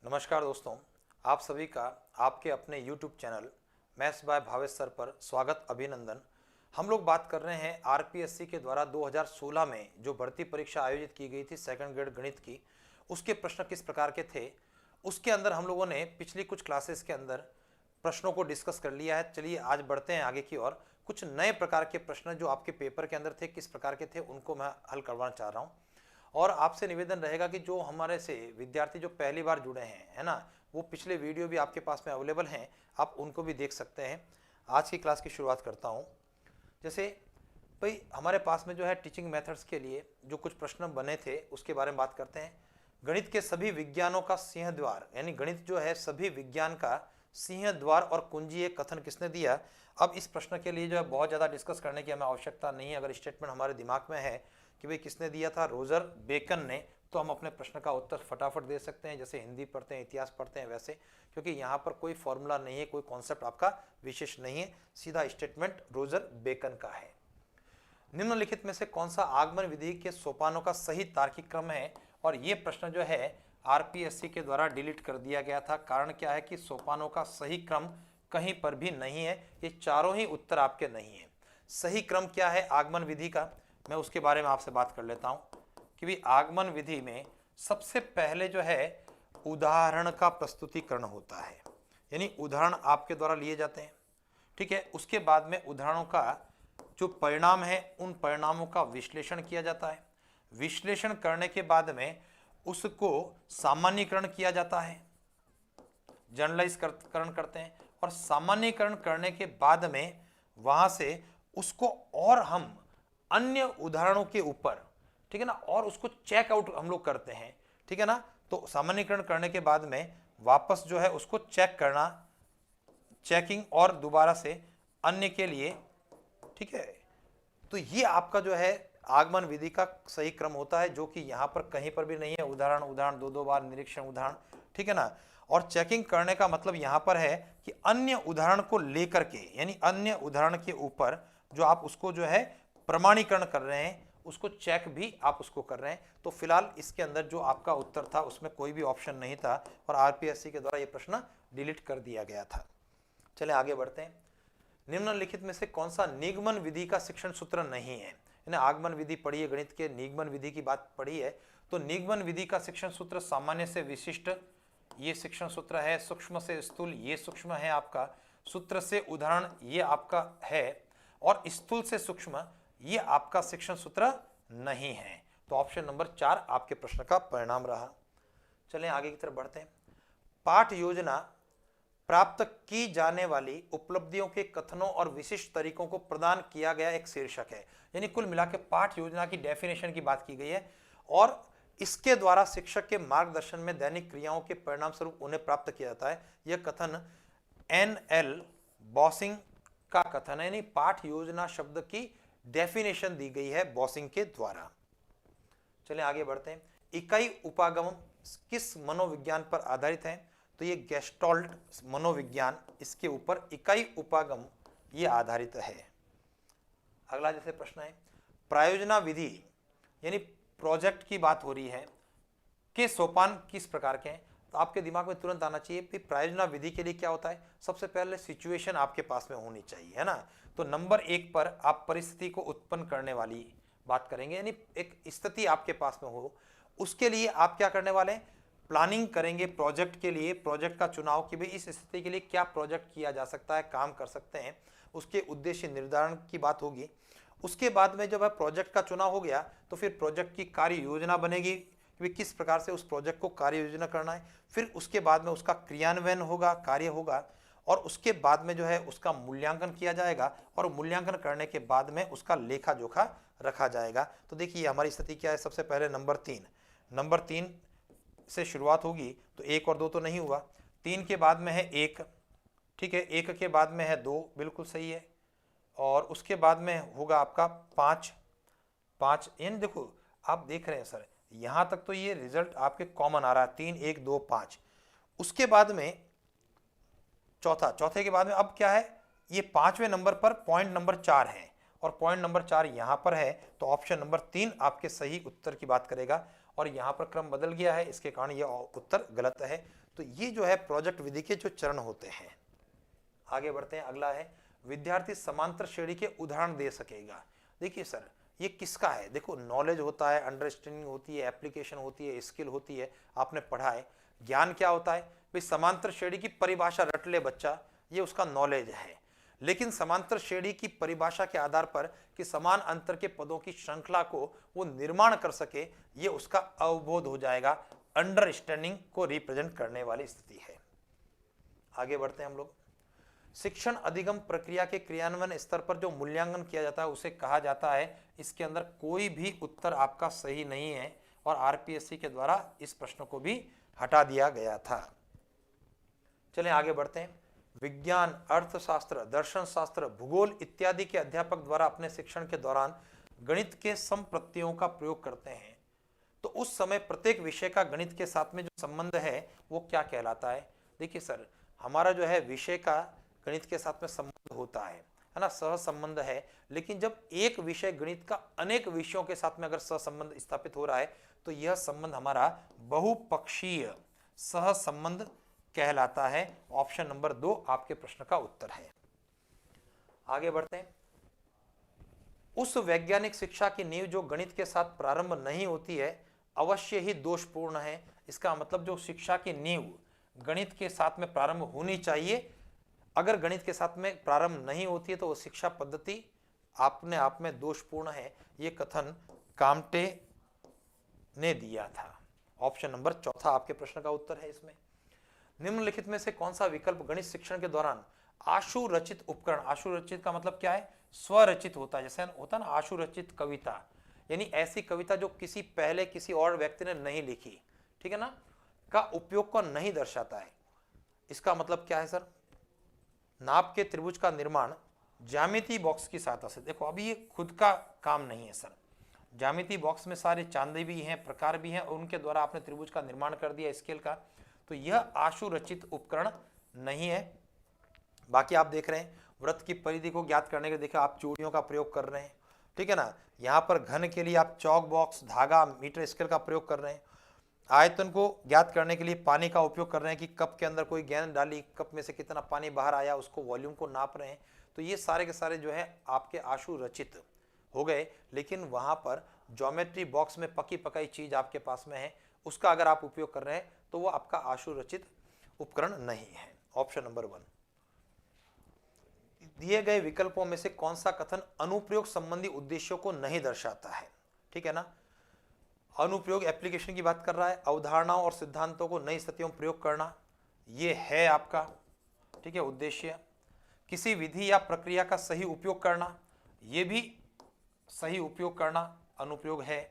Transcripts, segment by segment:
नमस्कार दोस्तों, आप सभी का आपके अपने YouTube channel maths by Bhavesh sir पर स्वागत अभिनंदन। हम लोग बात कर रहे हैं आरपीएससी के द्वारा 2016 में जो भर्ती परीक्षा आयोजित की गई थी सेकंड ग्रेड गणित की, उसके प्रश्न किस प्रकार के थे। उसके अंदर हम लोगों ने पिछली कुछ क्लासेस के अंदर प्रश्नों को डिस्कस कर लिया है। चलिए आज बढ़ते हैं आगे की ओर। कुछ नए प्रकार के प्रश्न जो आपके पेपर के अंदर थे किस प्रकार के थे उनको मैं हल करवाना चाह रहा हूँ। और आपसे निवेदन रहेगा कि जो हमारे से विद्यार्थी जो पहली बार जुड़े हैं, है ना, वो पिछले वीडियो भी आपके पास में अवेलेबल हैं, आप उनको भी देख सकते हैं। आज की क्लास की शुरुआत करता हूँ। जैसे भाई हमारे पास में जो है टीचिंग मेथड्स के लिए जो कुछ प्रश्न बने थे उसके बारे में बात करते हैं। गणित के सभी विज्ञानों का सिंह द्वार, यानी गणित जो है सभी विज्ञान का सिंह द्वार और कुंजी एक कथन किसने दिया। अब इस प्रश्न के लिए जो है बहुत ज़्यादा डिस्कस करने की हमें आवश्यकता नहीं है। अगर स्टेटमेंट हमारे दिमाग में है कि भाई किसने दिया था, रोजर बेकन ने, तो हम अपने प्रश्न का उत्तर फटाफट दे सकते हैं। जैसे हिंदी पढ़ते हैं, इतिहास पढ़ते हैं वैसे, क्योंकि यहाँ पर कोई फॉर्मूला नहीं है, कोई कॉन्सेप्ट आपका विशेष नहीं है, सीधा स्टेटमेंट रोजर बेकन का है। निम्नलिखित में से कौन सा आगमन विधि के सोपानों का सही तार्किक क्रम है। और ये प्रश्न जो है आरपीएससी के द्वारा डिलीट कर दिया गया था। कारण क्या है कि सोपानों का सही क्रम कहीं पर भी नहीं है, ये चारों ही उत्तर आपके नहीं है। सही क्रम क्या है आगमन विधि का, मैं उसके बारे में आपसे बात कर लेता हूं कि भी आगमन विधि में सबसे पहले जो है उदाहरण का प्रस्तुतिकरण होता है, यानी उदाहरण आपके द्वारा लिए जाते हैं, ठीक है। उसके बाद में उदाहरणों का जो परिणाम है उन परिणामों का विश्लेषण किया जाता है। विश्लेषण करने के बाद में उसको सामान्यीकरण किया जाता है, जनरलाइजकरण करते हैं, और सामान्यीकरण करने के बाद में वहां से उसको और हम अन्य उदाहरणों के ऊपर, ठीक है ना, और उसको चेक आउट हम लोग करते हैं, ठीक है ना। तो सामान्यीकरण करने के बाद में वापस जो है उसको चेक करना, चेकिंग और दोबारा से अन्य के लिए, ठीक है। तो ये आपका जो है आगमन विधि का सही क्रम होता है, जो कि यहाँ पर कहीं पर भी नहीं है। उदाहरण उदाहरण दो बार निरीक्षण उदाहरण, ठीक है ना। और चेकिंग करने का मतलब यहाँ पर है कि अन्य उदाहरण को लेकर के, यानी अन्य उदाहरण के ऊपर जो आप उसको जो है प्रमाणीकरण कर रहे हैं, उसको चेक भी आप उसको कर रहे हैं। तो फिलहाल इसके अंदर जो आपका उत्तर था उसमें कोई भी ऑप्शन नहीं था और आरपीएससी के द्वारा ये प्रश्न डिलीट कर दिया गया था। चले आगे बढ़ते हैं। निम्नलिखित में से कौन सा निगमन विधि का शिक्षण सूत्र नहीं है। आगमन विधि पढ़ी है, गणित के निगमन विधि की बात पढ़ी है, तो निगमन विधि का शिक्षण सूत्र सामान्य से विशिष्ट, ये शिक्षण सूत्र है। सूक्ष्म से स्थूल, ये सूक्ष्म है आपका। सूत्र से उदाहरण, ये आपका है। और स्थूल से सूक्ष्म, ये आपका शिक्षण सूत्र नहीं है। तो ऑप्शन नंबर 4 आपके प्रश्न का परिणाम रहा। चलें आगे की तरफ बढ़ते हैं। पाठ योजना प्राप्त की जाने वाली उपलब्धियों के कथनों और विशिष्ट तरीकों को प्रदान किया गया एक शीर्षक है। यानी कुल मिलाकर पाठ योजना की डेफिनेशन की बात की गई है और इसके द्वारा शिक्षक के मार्गदर्शन में दैनिक क्रियाओं के परिणाम स्वरूप उन्हें प्राप्त किया जाता है। यह कथन एन.एल. बॉसिंग का कथन है, यानी पाठ योजना शब्द की डेफिनेशन दी गई है बॉसिंग के द्वारा। चलिए आगे बढ़ते हैं। इकाई उपागम किस मनोविज्ञान पर आधारित है, तो ये गेस्टॉल्ट मनोविज्ञान, इसके ऊपर इकाई उपागम ये आधारित है। अगला जैसे प्रश्न है, प्रायोजना विधि यानी प्रोजेक्ट की बात हो रही है, के सोपान किस प्रकार के हैं। तो आपके दिमाग में तुरंत आना चाहिए कि प्रायोजना विधि के लिए क्या होता है। सबसे पहले सिचुएशन आपके पास में होनी चाहिए, है ना। तो नंबर 1 पर आप परिस्थिति को उत्पन्न करने वाली बात करेंगे, यानी एक स्थिति आपके पास में हो, उसके लिए आप क्या करने वाले हैं, प्लानिंग करेंगे प्रोजेक्ट के लिए, प्रोजेक्ट का चुनाव कि भाई इस स्थिति के लिए क्या प्रोजेक्ट किया जा सकता है, काम कर सकते हैं, उसके उद्देश्य निर्धारण की बात होगी। उसके बाद में जब प्रोजेक्ट का चुनाव हो गया तो फिर प्रोजेक्ट की कार्य योजना बनेगी कि किस प्रकार से उस प्रोजेक्ट को कार्य योजना करना है। फिर उसके बाद में उसका क्रियान्वयन होगा, कार्य होगा, और उसके बाद में जो है उसका मूल्यांकन किया जाएगा और मूल्यांकन करने के बाद में उसका लेखा जोखा रखा जाएगा। तो देखिए हमारी स्थिति क्या है। सबसे पहले नंबर 3 से शुरुआत होगी, तो 1 और 2 तो नहीं हुआ। 3 के बाद में है 1, ठीक है। 1 के बाद में है 2, बिल्कुल सही है। और उसके बाद में होगा आपका 5। इन देखो आप देख रहे हैं सर, यहां तक तो ये रिजल्ट आपके कॉमन आ रहा है, 3 1 2 5। उसके बाद में चौथे के बाद में अब क्या है, ये 5वें नंबर पर पॉइंट नंबर 4 है और पॉइंट नंबर 4 यहां पर है। तो ऑप्शन नंबर 3 आपके सही उत्तर की बात करेगा और यहां पर क्रम बदल गया है, इसके कारण यह उत्तर गलत है। तो ये जो है प्रोजेक्ट विधि के जो चरण होते हैं। आगे बढ़ते हैं, अगला है विद्यार्थी समांतर श्रेणी के उदाहरण दे सकेगा। देखिए सर, ये किसका है? देखो, नॉलेज होता है, अंडरस्टैंडिंग होती है, एप्लीकेशन होती है, स्किल होती है, आपने पढ़ा है। ज्ञान क्या होता है भाई? समांतर श्रेणी की परिभाषा रट ले बच्चा, ये उसका नॉलेज है। लेकिन समांतर श्रेणी की परिभाषा के आधार पर कि समान अंतर के पदों की श्रृंखला को वो निर्माण कर सके, ये उसका अवबोध हो जाएगा, अंडरस्टैंडिंग को रिप्रेजेंट करने वाली स्थिति है। आगे बढ़ते हैं हम लोग। शिक्षण अधिगम प्रक्रिया के क्रियान्वयन स्तर पर जो मूल्यांकन किया जाता है उसे कहा जाता है। इसके अंदर कोई भी उत्तर आपका सही नहीं है और आरपीएससी के द्वारा इस प्रश्न को भी हटा दिया गया था। चलें आगे बढ़ते हैं। विज्ञान, अर्थशास्त्र, दर्शन शास्त्र, भूगोल इत्यादि के अध्यापक द्वारा अपने शिक्षण के दौरान गणित के समप्रत्ययों का प्रयोग करते हैं, तो उस समय प्रत्येक विषय का गणित के साथ में जो संबंध है वो क्या कहलाता है? देखिए सर, हमारा जो है विषय का गणित के साथ में संबंध होता है ना, सह संबंध है। लेकिन जब एक विषय गणित का अनेक विषयों के साथ में अगर सह संबंध स्थापित हो रहा है तो यह संबंध हमारा बहुपक्षीय सह संबंध कहलाता है। ऑप्शन नंबर 2 आपके प्रश्न का उत्तर है। आगे बढ़ते हैं। उस वैज्ञानिक शिक्षा की नींव जो गणित के साथ प्रारंभ नहीं होती है अवश्य ही दोषपूर्ण है। इसका मतलब जो शिक्षा की नींव गणित के साथ में प्रारंभ होनी चाहिए, अगर गणित के साथ में प्रारंभ नहीं होती है तो वो शिक्षा पद्धति अपने आप में दोषपूर्ण है। ये कथन काम्टे ने दिया था। ऑप्शन नंबर 4 आपके प्रश्न का उत्तर है इसमें। निम्नलिखित में से कौन सा विकल्प गणित शिक्षण के दौरान आशु रचित उपकरण, आशु रचित का मतलब क्या है? स्वरचित होता है। जैसे होता है ना आशु रचित कविता, यानी ऐसी कविता जो किसी और व्यक्ति ने नहीं लिखी, ठीक है ना, का उपयोग को नहीं दर्शाता है। इसका मतलब क्या है सर? नाप के त्रिभुज का निर्माण ज्यामिति बॉक्स की सहायता से। देखो, अभी ये खुद का काम नहीं है सर, ज्यामिति बॉक्स में सारे चांदे भी हैं, प्रकार भी हैं, और उनके द्वारा आपने त्रिभुज का निर्माण कर दिया स्केल का, तो यह आशु रचित उपकरण नहीं है। बाकी आप देख रहे हैं वृत्त की परिधि को ज्ञात करने के लिए देखिए आप चूड़ियों का प्रयोग कर रहे हैं, ठीक है ना। यहाँ पर घन के लिए आप चौक बॉक्स, धागा, मीटर स्केल का प्रयोग कर रहे हैं। आयतन को ज्ञात करने के लिए पानी का उपयोग कर रहे हैं कि कप के अंदर कोई गेंद डाली, कप में से कितना पानी बाहर आया, उसको वॉल्यूम को नाप रहे हैं। तो ये सारे के सारे जो है आपके आशु रचित हो गए। लेकिन वहाँ पर ज्योमेट्री बॉक्स में पकी पकाई चीज आपके पास में है, उसका अगर आप उपयोग कर रहे हैं तो वो आपका आशु रचित उपकरण नहीं है। Option number 1। दिए गए विकल्पों में से कौन सा कथन अनुप्रयोग संबंधी उद्देश्यों को नहीं दर्शाता है? ठीक है ना, अनुप्रयोग एप्लीकेशन की बात कर रहा है, अवधारणाओं और सिद्धांतों को नई स्थितियों में प्रयोग करना, ये है आपका, ठीक है, उद्देश्य। किसी विधि या प्रक्रिया का सही उपयोग करना, ये भी सही उपयोग करना अनुप्रयोग है।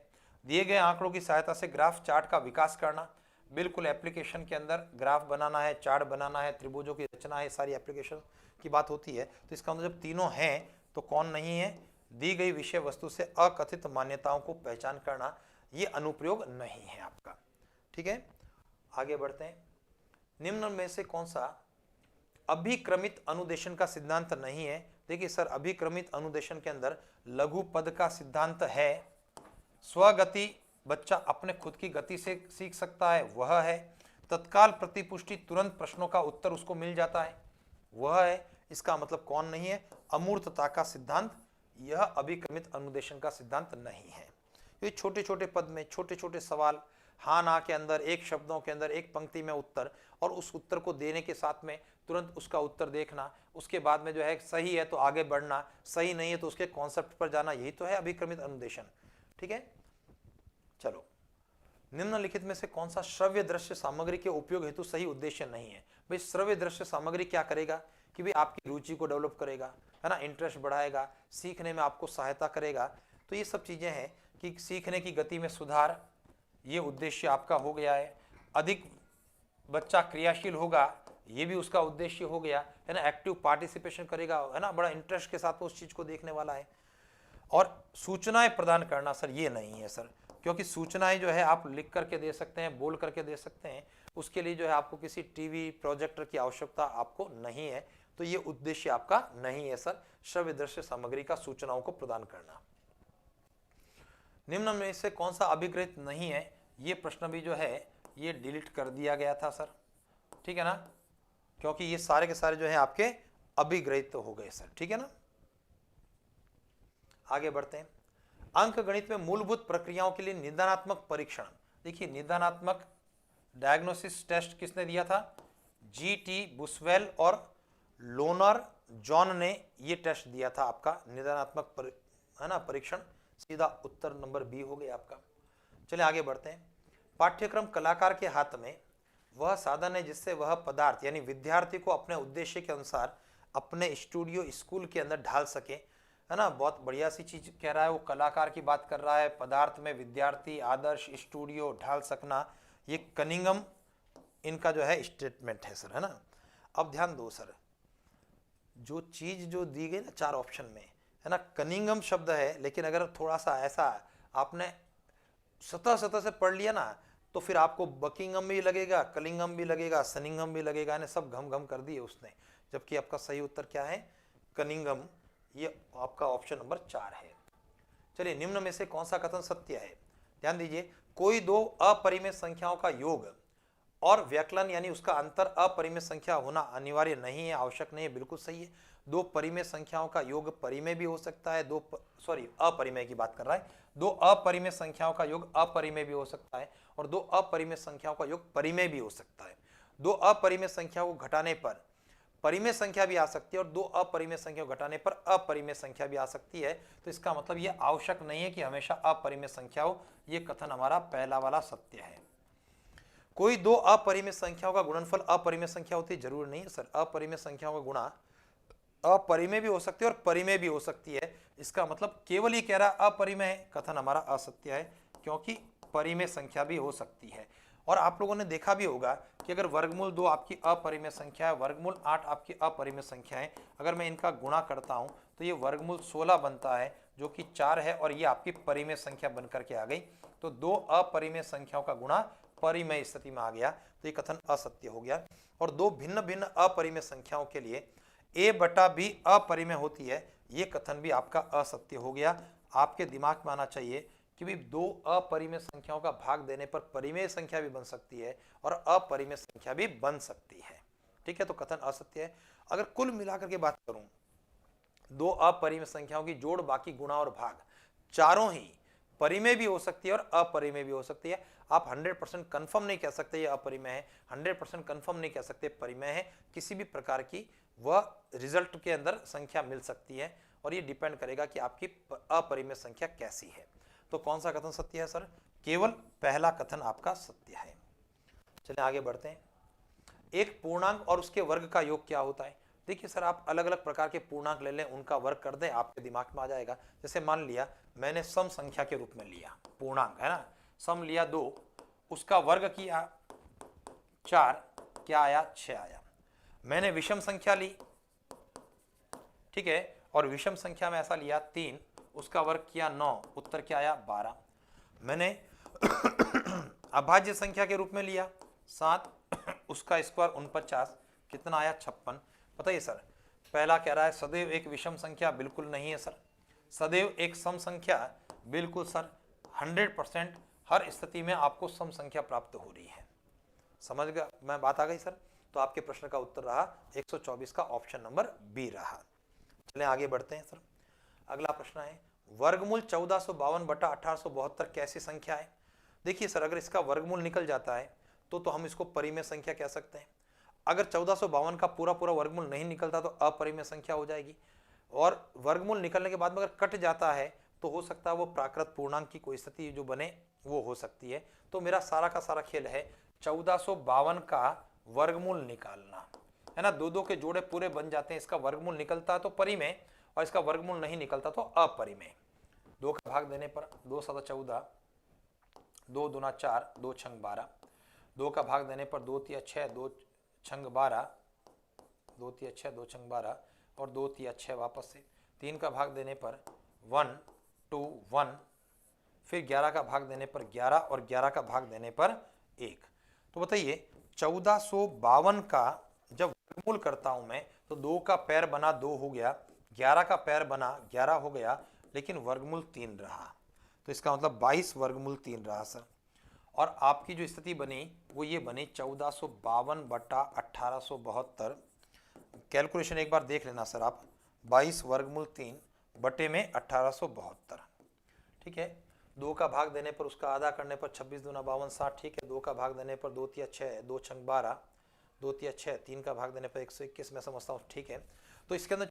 दिए गए आंकड़ों की सहायता से ग्राफ चार्ट का विकास करना, बिल्कुल एप्लीकेशन के अंदर ग्राफ बनाना है, चार्ट बनाना है, त्रिभुजों की रचना है, सारी एप्लीकेशन की बात होती है। तो इसका मतलब जब तीनों हैं तो कौन नहीं है? दी गई विषय वस्तु से अकथित मान्यताओं को पहचान करना, ये अनुप्रयोग नहीं है आपका, ठीक है। आगे बढ़ते हैं। निम्न में से कौन सा अभिक्रमित अनुदेशन का सिद्धांत नहीं है? देखिए सर, अभिक्रमित अनुदेशन के अंदर लघु पद का सिद्धांत है, स्वगति बच्चा अपने खुद की गति से सीख सकता है, वह है। तत्काल प्रतिपुष्टि, तुरंत प्रश्नों का उत्तर उसको मिल जाता है, वह है। इसका मतलब कौन नहीं है? अमूर्तता का सिद्धांत, यह अभिक्रमित अनुदेशन का सिद्धांत नहीं है। ये छोटे छोटे पद में छोटे छोटे सवाल, हाँ ना के अंदर, एक शब्दों के अंदर एक पंक्ति में उत्तर, और उस उत्तर को देने के साथ में तुरंत उसका उत्तर देखना, उसके बाद में जो है सही है तो आगे बढ़ना, सही नहीं है तो उसके कॉन्सेप्ट पर जाना, यही तो है अभिक्रमित अनुदेशन, ठीक है। चलो, निम्नलिखित में से कौन सा श्रव्य दृश्य सामग्री के उपयोग हेतु सही उद्देश्य नहीं है? भाई श्रव्य दृश्य सामग्री क्या करेगा कि भाई आपकी रुचि को डेवलप करेगा, है ना, इंटरेस्ट बढ़ाएगा, सीखने में आपको सहायता करेगा। तो ये सब चीजें हैं कि सीखने की गति में सुधार, ये उद्देश्य आपका हो गया है। अधिक बच्चा क्रियाशील होगा, ये भी उसका उद्देश्य हो गया, है ना, एक्टिव पार्टिसिपेशन करेगा, है ना, बड़ा इंटरेस्ट के साथ उस चीज को देखने वाला है। और सूचनाएं प्रदान करना सर, ये नहीं है सर, क्योंकि सूचनाएं जो है आप लिख करके दे सकते हैं, बोल करके दे सकते हैं, उसके लिए जो है आपको किसी टीवी प्रोजेक्टर की आवश्यकता आपको नहीं है। तो ये उद्देश्य आपका नहीं है सर, श्रव्य दृश्य सामग्री का सूचनाओं को प्रदान करना। निम्न में से कौन सा अभिग्रहित नहीं है? ये प्रश्न भी जो है ये डिलीट कर दिया गया था सर, ठीक है ना, क्योंकि ये सारे के सारे जो है आपके अभिग्रहित हो गए सर, ठीक है ना। आगे बढ़ते हैं। अंक गणित में मूलभूत प्रक्रियाओं के लिए निदानात्मक परीक्षण। देखिए निदानात्मक डायग्नोसिस टेस्ट किसने दिया था? जीटी बुसवेल और लोनर जॉन ने ये टेस्ट दिया था आपका निदानात्मक है ना परीक्षण। सीधा उत्तर नंबर बी हो गया आपका। चलिए आगे बढ़ते हैं। पाठ्यक्रम कलाकार के हाथ में वह साधन है जिससे वह पदार्थ यानी विद्यार्थी को अपने उद्देश्य के अनुसार अपने स्टूडियो स्कूल के अंदर ढाल सके, है ना। बहुत बढ़िया सी चीज कह रहा है, वो कलाकार की बात कर रहा है। पदार्थ में विद्यार्थी आदर्श स्टूडियो ढाल सकना, ये कनिंघम इनका जो है स्टेटमेंट है सर, है ना। अब ध्यान दो सर, जो चीज जो दी गई ना चार ऑप्शन में, है ना, कनिंघम शब्द है, लेकिन अगर थोड़ा सा ऐसा आपने सतह से पढ़ लिया ना तो फिर आपको बकिंगम भी लगेगा, कलिंगम भी लगेगा, सनिंगम भी लगेगा, ने सब घम घम कर दिए उसने। जबकि आपका सही उत्तर क्या है? कनिंघम। ये आपका ऑप्शन नंबर 4 है। चलिए निम्न में से कौन सा कथन सत्य है? ध्यान दीजिए, कोई दो अपरिमेय संख्याओं का योग और व्यकलन यानी उसका अंतर अपरिमेय संख्या होना अनिवार्य नहीं है, आवश्यक नहीं है, बिल्कुल सही है। दो परिमेय संख्याओं का योग परिमेय भी हो सकता है, अपरिमेय की बात कर रहा है। दो अपरिमेय संख्याओं का योग अपरिमेय भी हो सकता है और दो अपरिमेय संख्याओं का योग परिमेय भी हो सकता है। दो अपरिमेय संख्याओं को घटाने पर परिमेय संख्या भी आ सकती है और दो अपरिमेय संख्या को घटाने पर अपरिमेय संख्या भी आ सकती है। तो इसका मतलब यह आवश्यक नहीं है कि हमेशा अपरिमेय संख्या हो। यह कथन हमारा पहला वाला सत्य है। कोई दो अपरिमेय संख्याओं का गुणनफल अपरिमेय संख्या होती है, जरूर नहीं है सर। अपरिमेय संख्याओं का गुणा अपरिमेय भी हो सकती है और परिमेय भी हो सकती है। इसका मतलब केवल ही कह रहा अपरिमेय है, कथन हमारा असत्य है, क्योंकि परिमेय संख्या भी हो सकती है। और आप लोगों ने देखा भी होगा कि अगर वर्गमूल 2 आपकी अपरिमेय संख्या है, वर्गमूल 8 आपकी अपरिमेय संख्या है, अगर मैं इनका गुणा करता हूं तो ये वर्गमूल 16 बनता है, जो कि 4 है, और ये आपकी परिमेय संख्या बनकर के आ गई। तो दो अपरिमेय संख्याओं का गुणा परिमेय स्थिति में आ गया, तो ये कथन असत्य हो गया। और दो भिन्न भिन्न अपरिमेय संख्याओं के लिए a/b अपरिमेय होती है, ये कथन भी आपका असत्य हो गया। आपके दिमाग में आना चाहिए कि भी दो अपरिमेय संख्याओं का भाग देने पर परिमेय संख्या भी बन सकती है और अपरिमेय संख्या भी बन सकती है, ठीक है। तो कथन असत्य है। अगर कुल मिलाकर के बात करूं, दो अपरिमेय संख्याओं की जोड़ बाकी गुणा और भाग चारों ही परिमेय भी हो सकती है और अपरिमेय भी हो सकती है। आप 100% कंफर्म नहीं कह सकते ये अपरिमेय है, 100% कंफर्म नहीं कह सकते परिमेय है। किसी भी प्रकार की वह रिजल्ट के अंदर संख्या मिल सकती है और ये डिपेंड करेगा कि आपकी अपरिमेय संख्या कैसी है। तो कौन सा कथन सत्य है सर? केवल पहला कथन आपका सत्य है। चलिए आगे बढ़ते हैं। एक पूर्णांक और उसके वर्ग का योग क्या होता है? देखिए सर, आप अलग अलग प्रकार के पूर्णांक ले लें, उनका वर्ग कर दें, आपके दिमाग में आ जाएगा। जैसे मान लिया मैंने सम संख्या के रूप में लिया पूर्णांक, है ना, सम लिया 2, उसका वर्ग किया 4, क्या आया? 6 आया। मैंने विषम संख्या ली, ठीक है, और विषम संख्या में ऐसा लिया 3, उसका वर्ग किया 9, उत्तर क्या आया? 12। मैंने अभाज्य संख्या के रूप में लिया 7, उसका स्क्वायर 49, कितना आया? 56। बताइए सर, पहला कह रहा है सदैव एक विषम संख्या, बिल्कुल नहीं है सर। सदैव एक सम संख्या, बिल्कुल सर। 100% हर स्थिति में आपको सम संख्या प्राप्त हो रही है। समझ गया मैं बात? आ गई सर। तो आपके प्रश्न का उत्तर रहा 124 का ऑप्शन नंबर बी रहा। चलें आगे बढ़ते हैं सर। अगला प्रश्न है, वर्गमूल 1452 बटा 1872 कैसी संख्या है? देखिए सर, अगर इसका वर्गमूल निकल जाता है तो हम इसको परिमेय संख्या कह सकते हैं। अगर 1452 का पूरा वर्गमूल नहीं निकलता तो अपरिमेय संख्या हो जाएगी। और वर्गमूल निकलने के बाद में अगर कट जाता है तो हो सकता है वो प्राकृत पूर्णांक की कोई स्थिति जो बने वो हो सकती है। तो मेरा सारा का सारा खेल है 1452 का वर्गमूल निकालना, है ना। दो के जोड़े पूरे बन जाते हैं, इसका वर्गमूल निकलता है तो परिमेय और इसका वर्गमूल नहीं निकलता तो अपरिमेय। 2 का भाग देने पर 2 7 14, 2 दूना 4, 2 छंग 12। 2 का भाग देने पर 2 तिया 6, 2 छंग 12, 2 तिया 6, 2 छंग 12 और 2 तिया 6 वापस से। 3 का भाग देने पर 1 2 1, फिर 11 का भाग देने पर 11 और 11 का भाग देने पर 1। तो बताइए 1452 का जब वर्गमूल करता हूं मैं तो 2 का पैर बना 2 हो गया, 11 का पैर बना 11 हो गया, लेकिन वर्गमूल 3 रहा। तो इसका मतलब 22 वर्गमूल 3 रहा सर। और आपकी जो स्थिति बनी वो ये बनी 1452 बटा 1872। कैलकुलेशन एक बार देख लेना सर आप, 22 वर्गमूल 3 बटे में 1872। ठीक है, 2 का भाग देने पर उसका आधा करने पर 26 दूना 52 60। ठीक है, 2 का भाग देने पर 2 तिया 6, 2 छंग 12, 2 तिया 6, 3 का भाग देने पर 121 मैं समझता हूँ। ठीक है, तो इसके अंदर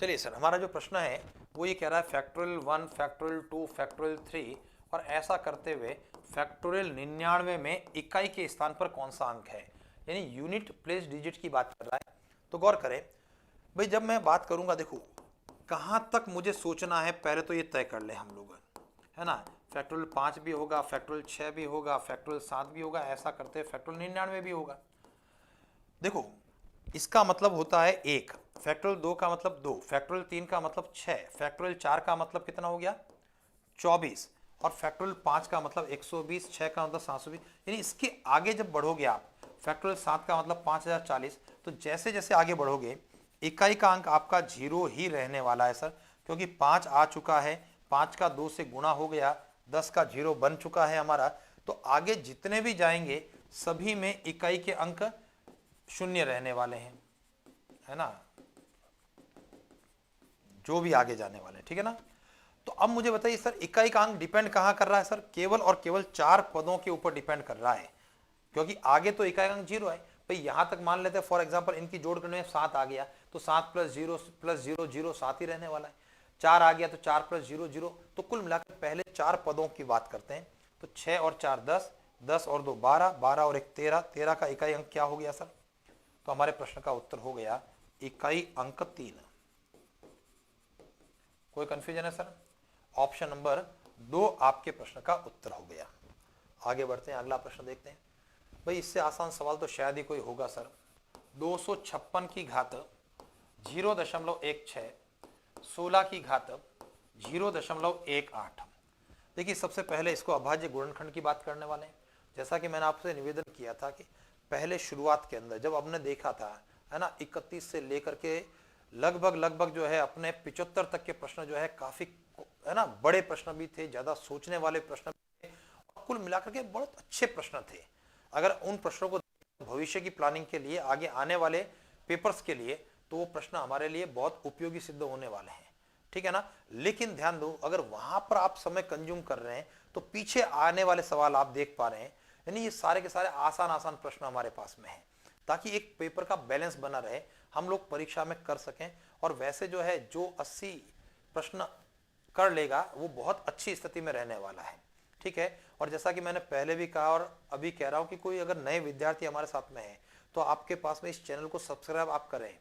चलिए सर, हमारा जो प्रश्न है वो ये कह रहा है फैक्टोरियल 1, फैक्टोरियल 2, फैक्टोरियल 3 और ऐसा करते हुए फैक्टोरियल 99 में इकाई के स्थान पर कौन सा अंक है, यानी यूनिट प्लेस डिजिट की बात कर रहा है। तो गौर करें भाई, जब मैं बात करूंगा, देखो कहां तक मुझे सोचना है पहले तो ये तय कर ले हम लोग, है ना। फैक्टोरियल 5 भी होगा, फैक्टोरियल 6 भी होगा, फैक्टोरियल 7 भी होगा, ऐसा करते हुए फैक्टोरियल 99 भी होगा। देखो इसका मतलब होता है 1, फैक्टोरियल 2 का मतलब 2, फैक्टोरियल 3 का मतलब 6, फैक्टोरियल 4 का मतलब कितना हो गया 24, और फैक्टोरियल 5 का मतलब 120, 6 का मतलब 720। यानी इसके आगे जब बढ़ोगे आप, फैक्टोरियल 7 का मतलब 5040, तो जैसे जैसे आगे बढ़ोगे इकाई का अंक आपका 0 ही रहने वाला है सर, क्योंकि 5 आ चुका है, 5 का 2 से गुणा हो गया, 10 का 0 बन चुका है हमारा। तो आगे जितने भी जाएंगे सभी में इकाई के अंक शून्य रहने वाले हैं, है ना, जो भी आगे जाने वाले हैं। ठीक है ना। तो अब मुझे बताइए सर, इकाई का अंक डिपेंड कहां कर रहा है सर, केवल और केवल 4 पदों के ऊपर डिपेंड कर रहा है, क्योंकि आगे तो इकाई का अंक 0 है। भाई यहां तक मान लेते हैं फॉर एग्जांपल इनकी जोड़ करने में 7 आ गया, तो 7 प्लस 0 प्लस 0 0 7 ही रहने वाला है। 4 आ गया तो 4 प्लस 0 0। तो कुल मिलाकर पहले 4 पदों की बात करते हैं। तो 6 और 4 10, 10 और 2 12, 12 और 1 13, 13 का इकाई अंक क्या हो गया सर। तो हमारे प्रश्न का उत्तर हो गया इकाई अंक 3। कोई कंफ्यूजन है सर? ऑप्शन नंबर 2 आपके प्रश्न का उत्तर हो गया। आगे बढ़ते हैं, अगला प्रश्न देखते हैं। भाई इससे आसान सवाल तो शायद ही कोई होगा सर। 256 की घात 0.16, 16 की घात 0.18। देखिए सबसे पहले इसको अभाज्य गुणनखंड की बात करने वाले हैं। जैसा कि मैंने आपसे निवेदन किया था कि पहले शुरुआत के अंदर जब हमने देखा था, है ना, 31 से लेकर के लगभग जो है अपने 75 तक के प्रश्न जो है काफी, है ना, बड़े प्रश्न भी थे, ज्यादा सोचने वाले प्रश्न भी थे, और कुल मिलाकर के बहुत अच्छे प्रश्न थे। अगर उन प्रश्नों को भविष्य की प्लानिंग के लिए, आगे आने वाले पेपर्स के लिए, तो वो प्रश्न हमारे लिए बहुत उपयोगी सिद्ध होने वाले हैं। ठीक है ना। लेकिन ध्यान दो, अगर वहां पर आप समय कंज्यूम कर रहे हैं तो पीछे आने वाले सवाल आप देख पा रहे हैं, यानी ये सारे के सारे आसान आसान प्रश्न हमारे पास में हैं, ताकि एक पेपर का बैलेंस बना रहे, हम लोग परीक्षा में कर सकें। और वैसे जो है जो 80 प्रश्न कर लेगा वो बहुत अच्छी स्थिति में रहने वाला है। ठीक है। और जैसा कि मैंने पहले भी कहा और अभी कह रहा हूं कि कोई अगर नए विद्यार्थी हमारे साथ में है तो आपके पास में इस चैनल को सब्सक्राइब आप करें,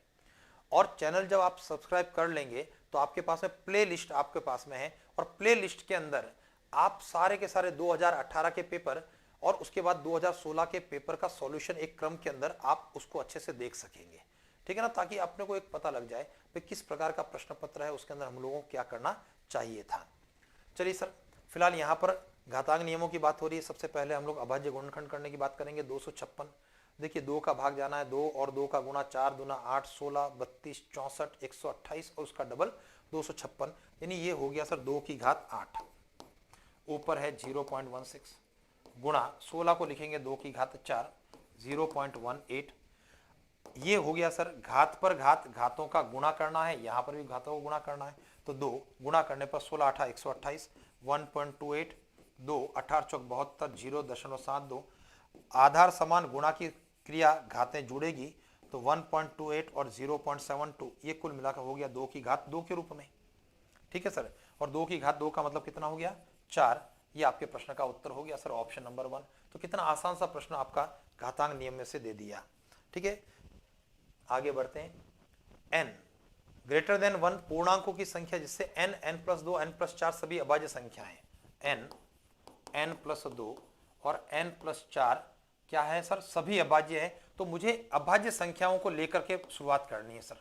और चैनल जब आप सब्सक्राइब कर लेंगे तो आपके पास में प्ले लिस्ट आपके पास में है, और प्ले लिस्ट के अंदर आप सारे के सारे 2018 के पेपर और उसके बाद 2016 के पेपर का सॉल्यूशन एक क्रम के अंदर आप उसको अच्छे से देख सकेंगे। ठीक है ना, ताकि अपने को एक पता लग जाए कि किस प्रकार का प्रश्न पत्र है, उसके अंदर हम लोगों को क्या करना चाहिए था। चलिए सर, फिलहाल यहाँ पर घातांक नियमों की बात हो रही है। सबसे पहले हम लोग अभाज्य गुणनखंड करने की बात करेंगे। 256, देखिए 2 का भाग जाना है 2, और 2 का गुणा 4 दूना 8, 16 32 64 128 और उसका डबल 256, यानी ये हो गया सर 2 की घात 8, ऊपर है 0.16, गुणा 16 को लिखेंगे 2 की घात 4 0.18, ये हो गया सर घात पर घात, घातों का गुणा करना है, यहां पर भी घातों को गुणा करना है। तो 2 गुणा करने पर 16 8 128 1.28, 2 18 चौक 72 0.72, आधार समान गुणा की क्रिया घातें जुड़ेगी तो 1.28 और 0.72 ये कुल मिलाकर हो गया 2 की घात 2 के रूप में। ठीक है सर, और 2 की घात 2 का मतलब कितना हो गया 4। ये आपके प्रश्न का उत्तर हो गया सर ऑप्शन नंबर 1। तो कितना आसान सा प्रश्न आपका घातांक नियम में से दे दिया। ठीक है, आगे बढ़ते हैं। n ग्रेटर देन 1 पूर्णांकों की संख्या जिससे n, n+2, n+4 सभी अभाज्य संख्याएं, n, n+2 और n+4 क्या है सर, सभी अभाज्य है। तो मुझे अभाज्य संख्याओं को लेकर के शुरुआत करनी है सर।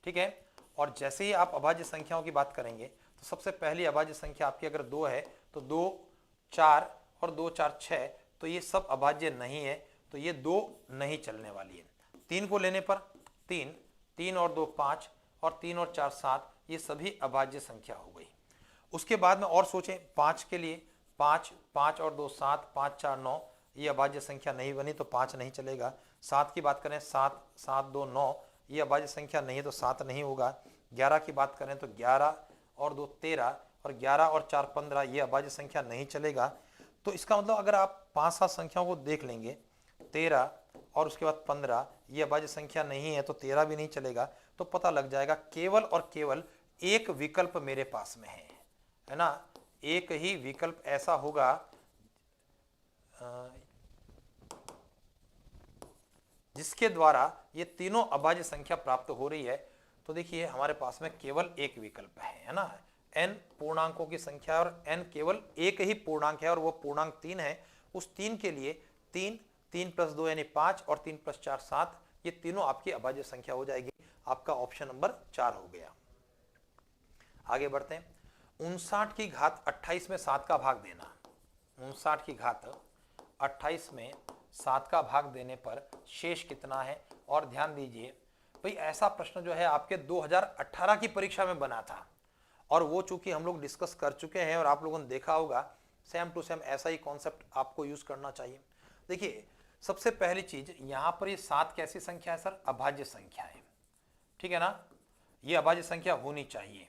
ठीक है, और जैसे ही आप अभाज्य संख्याओं की बात करेंगे तो सबसे पहली अभाज्य संख्या आपकी अगर 2 है तो 2, 4 और 2, 4, 6, तो ये सब अभाज्य नहीं है, तो ये 2 नहीं चलने वाली है। 3 को लेने पर 3, 3 और 2 5 और 3 और 4 7, ये सभी अभाज्य संख्या हो गई। उसके बाद में और सोचें 5 के लिए, 5, 5 और 2 7, 5, 4, 9, ये अभाज्य संख्या नहीं बनी तो 5 नहीं चलेगा। 7 की बात करें 7, 7, 2, 9, ये अभाज्य संख्या नहीं है तो 7 नहीं होगा। 11 की बात करें तो 11 और 2 13 और 11 और 4 15, ये अभाज्य संख्या नहीं चलेगा। तो इसका मतलब अगर आप 5-7 संख्याओं को देख लेंगे, 13 और उसके बाद 15, ये अभाज्य संख्या नहीं है तो 13 भी नहीं चलेगा। तो पता लग जाएगा केवल और केवल एक विकल्प मेरे पास में है ना, एक ही विकल्प ऐसा होगा जिसके द्वारा ये तीनों अभाज्य संख्या प्राप्त हो रही है। तो देखिए हमारे पास में केवल एक विकल्प है ना, n पूर्णांकों की संख्या और n केवल एक ही पूर्णांक है और वो पूर्णांक 3 है। उस 3 के लिए 3, 3+2 यानी 5 और 3+4 7, ये तीनों आपकी अभाज्य संख्या हो जाएगी। आपका ऑप्शन नंबर 4 हो गया। आगे बढ़ते हैं। 59 की घात 28 में 7 का भाग देना। 59 की घात 28 में 7 का भाग देने पर शेष कितना है। और ध्यान दीजिए भाई, ऐसा प्रश्न जो है आपके 2018 की परीक्षा में बना था और वो चूंकि हम लोग डिस्कस कर चुके हैं और आप लोगों ने देखा होगा, सेम टू सेम ऐसा ही कॉन्सेप्ट आपको यूज करना चाहिए। देखिए सबसे पहली चीज, यहां पर ये 7 कैसी संख्या है सर, अभाज्य संख्या है। ठीक है ना, ये अभाज्य संख्या होनी चाहिए।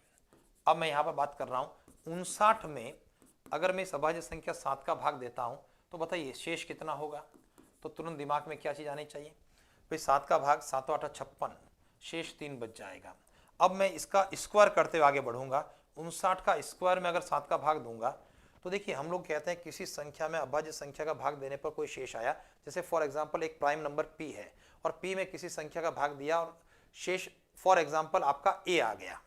अब मैं यहां पर बात कर रहा हूं 59 में अगर मैं इस अभाज्य संख्या 7 का भाग देता हूं तो बताइए शेष कितना होगा। तो तुरंत दिमाग में क्या चीज आनी चाहिए भाई, 7 का भाग 7 8 56, शेष 3 बच जाएगा। अब मैं इसका स्क्वायर करते हुए आगे बढ़ूंगा। 59 का स्क्वायर में अगर 7 का भाग दूंगा तो देखिए हम लोग कहते हैं किसी संख्या में अभाज्य संख्या का भाग देने पर कोई शेष आया, जैसे फॉर एग्जांपल एक प्राइम नंबर p है और p में किसी संख्या का भाग दिया और शेष फॉर एग्जांपल आपका a आ गया,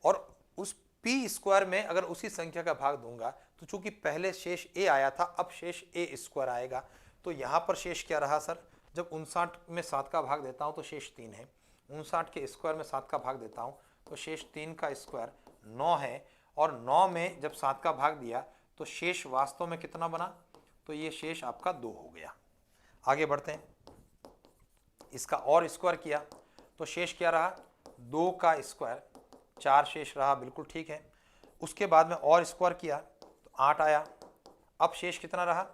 और उस p स्क्वायर में अगर उसी संख्या का भाग दूंगा तो चूंकि पहले शेष a आया था, अब शेष a स्क्वायर आएगा। तो यहां पर शेष क्या रहा सर, जब 59 में 7 का भाग देता हूं तो शेष 3 है। 59 के स्क्वायर में 7 का भाग देता हूं तो शेष 3 का स्क्वायर 9 है, और 9 में जब 7 का भाग दिया तो शेष वास्तव में कितना बना, तो ये शेष आपका 2 हो गया। आगे बढ़ते हैं, इसका और स्क्वायर किया तो शेष क्या रहा, 2 का स्क्वायर, 4 शेष रहा, बिल्कुल ठीक है। उसके बाद में और स्क्वायर किया तो 8 आया। अब शेष कितना रहा,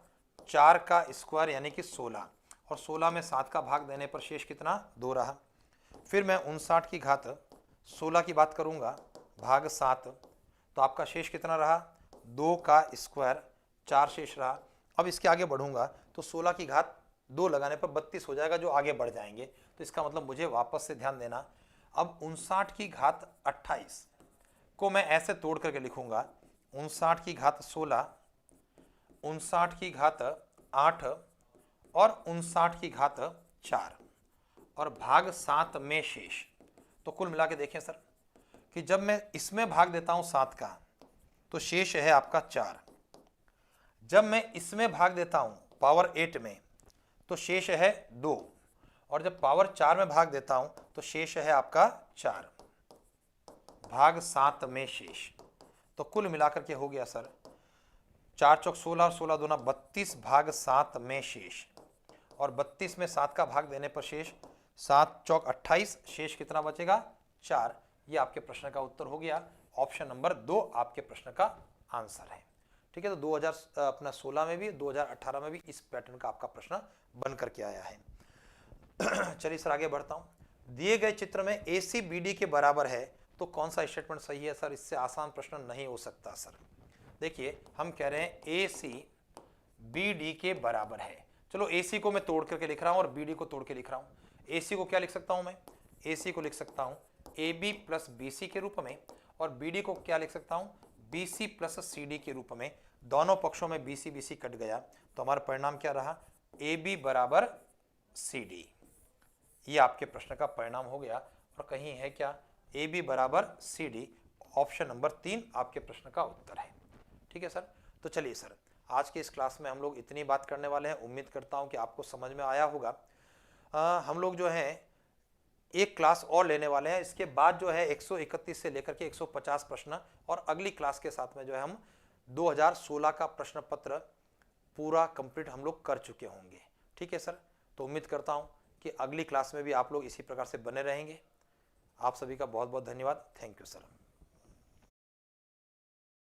4 का स्क्वायर यानी कि 16, और 16 में 7 का भाग देने पर शेष कितना, 2 रहा। फिर मैं 59 की घात 16 की बात करूंगा भाग 7, तो आपका शेष कितना रहा, 2 का स्क्वायर, 4 शेष रहा। अब इसके आगे बढ़ूंगा तो 16 की घात 2 लगाने पर 32 हो जाएगा, जो आगे बढ़ जाएंगे। तो इसका मतलब मुझे वापस से ध्यान देना, अब 59 की घात 28 को मैं ऐसे तोड़ करके लिखूंगा, 59 की घात 16, 59 की घात 8 और 59 की घात 4 और भाग 7 में शेष। तो कुल मिला के देखें सर कि जब मैं इसमें भाग देता हूं 7 का तो शेष है आपका 4, जब मैं इसमें भाग देता हूं पावर 8 में तो शेष है 2, और जब पावर 4 में भाग देता हूं तो शेष है आपका 4, भाग 7 में शेष। तो कुल मिलाकर के हो गया सर 4 चौक 16 और 16 दूना 32 भाग 7 में शेष, और 32 में 7 का भाग देने पर शेष 7 चौक 28, शेष कितना बचेगा, 4। ये आपके प्रश्न का उत्तर हो गया। ऑप्शन नंबर 2 आपके प्रश्न का आंसर है। ठीक है, तो 2016 में भी 2018 में भी इस पैटर्न का आपका प्रश्न बन करके आया है। चलिए सर आगे बढ़ता हूं। दिए गए चित्र में AC BD के बराबर है तो कौन सा स्टेटमेंट सही है सर, इससे आसान प्रश्न नहीं हो सकता सर। देखिए हम कह रहे हैं AC BD के बराबर है। चलो AC को मैं तोड़ करके लिख रहा हूं और BD को तोड़ के लिख रहा हूं। ए सी को क्या लिख सकता हूं मैं, ए सी को लिख सकता हूं A B plus B C के रूप में, और बी डी को क्या लिख सकता हूं B C plus C D के रूप में। दोनों पक्षों में बी सी कट गया, तो हमारा परिणाम क्या रहा, ए बी बराबर सी डी। ये आपके प्रश्न का परिणाम हो गया, और कहीं है क्या, ए बी बराबर सी डी, ऑप्शन नंबर 3 आपके प्रश्न का उत्तर है। ठीक है सर, तो चलिए सर, आज की इस क्लास में हम लोग इतनी बात करने वाले हैं। उम्मीद करता हूं कि आपको समझ में आया होगा। हम लोग जो है एक क्लास और लेने वाले हैं, इसके बाद जो है 131 से लेकर के 150 प्रश्न, और अगली क्लास के साथ में जो है हम 2016 का प्रश्न पत्र पूरा कंप्लीट हम लोग कर चुके होंगे। ठीक है सर, तो उम्मीद करता हूं कि अगली क्लास में भी आप लोग इसी प्रकार से बने रहेंगे। आप सभी का बहुत बहुत धन्यवाद। Thank you sir.